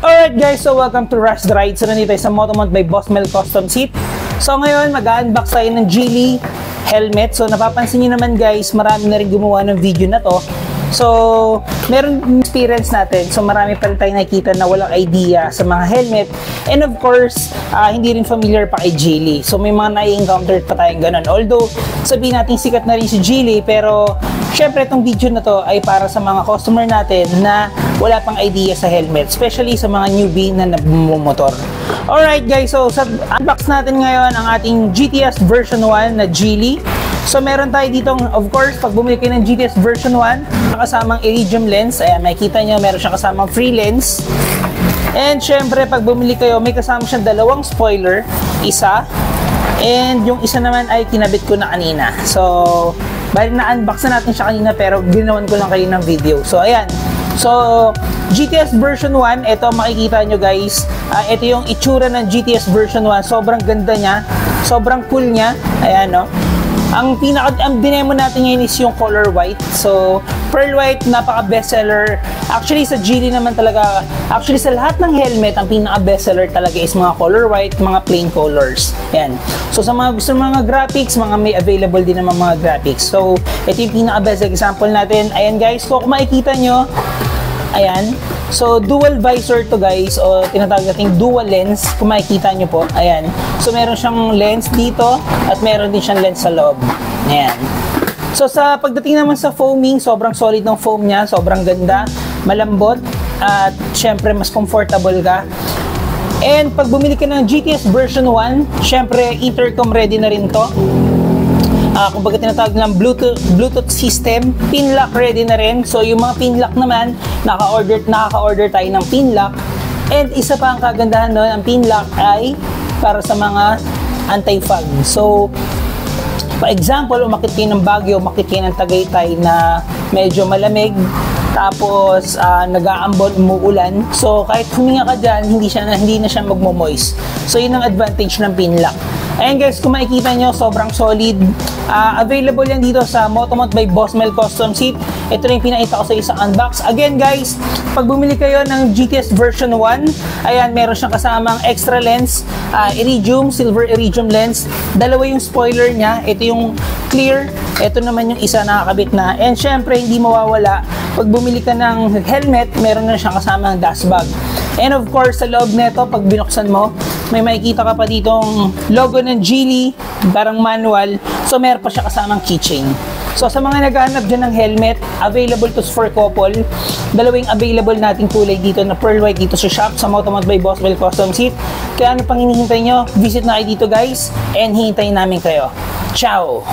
Alright guys, so welcome to Rush the Ride. So nandito tayo sa Motomount by Boss Mel Custom Seat. So ngayon, mag-unbox tayo ng Geely helmet. So napapansin niyo naman guys, marami na rin gumawa ng video na to. So, meron experience natin. So, marami pa rin tayo nakikita na walang idea sa mga helmet. And of course, hindi rin familiar pa kay Geely. So, may mga na-encounter pa tayong ganun. Although, sabihin natin sikat na rin si Geely, pero syempre itong video na to ay para sa mga customer natin na wala pang idea sa helmet. Especially sa mga newbie na nagmumotor. Alright guys, so sa unbox natin ngayon ang ating GTS version 1 na Geely. So meron tayo ditong, of course, pag bumili kayo ng GTS version 1, kasamang iridium lens. Ayan, makikita nyo, meron siyang kasamang free lens. And syempre, pag bumili kayo, may kasama siyang dalawang spoiler. Isa. And yung isa naman ay kinabit ko na kanina. So, bali na-unbox na natin siya kanina pero ginawan ko lang kayo ng video. So, ayan. So, GTS version 1, ito makikita nyo guys. Ito yung itsura ng GTS version 1. Sobrang ganda niya. Sobrang cool niya. Ayan, no? Ang dinemo natin ngayon is yung color white. So, pearl white, napaka bestseller. Actually, sa Geely naman talaga, actually sa lahat ng helmet, ang pinaka bestseller talaga is mga color white, mga plain colors. Yan. So, sa mga gusto mga graphics, mga may available din naman mga graphics. So, ito yung pinaka best example natin. Ayan guys, so kung makikita nyo, ayan. So, dual visor to guys, o tinatawag natin dual lens, kung makikita nyo po, ayan. So, meron siyang lens dito, at meron din siyang lens sa loob. Ayan. So, sa pagdating naman sa foaming, sobrang solid ng foam niya, sobrang ganda, malambot, at syempre, mas comfortable ka. And, pag bumili ka ng GTS version 1, syempre, intercom ready na rin to. Kumbaga tinatawag ng Bluetooth system, pin lock ready na rin. So yung mga pin lock naman, nakaka-order tayo ng pin lock. And isa pa ang kagandahan doon, ang pin lock ay para sa mga anti-fog. So, for example, umakit kayo ng Baguio, umakit kayo ng Tagaytay na medyo malamig, tapos nag-aambon, umuulan. So kahit huminga ka dyan, hindi na siya magmo-moist. So yun ang advantage ng pin lock. Ayan guys, kung makikita nyo, sobrang solid. Available yan dito sa Motomount by Boss Mel Custom Seat. Ito na yung pinakita ko sa isang unbox. Again guys, pag bumili kayo ng GTS version 1, ayan, meron siyang kasamang extra lens, silver iridium lens. Dalawa yung spoiler niya. Ito yung clear. Ito naman yung isa nakakabit na. And syempre, hindi mawawala. Pag bumili ka ng helmet, meron na siyang kasamang dust bag. And of course, sa loob nito, pag binuksan mo, may makikita ka pa ditong logo ng Geely, parang manual. So, meron pa siya kasamang keychain. So, sa mga naghahanap dyan ng helmet, available to for couple. Dalawang available nating kulay dito na pearl white dito sa shop, sa Motomount by Boss Mel Custom Seat. Kaya ano pang hinihintay nyo? Visit na kayo dito guys, and hihintayin namin kayo. Ciao!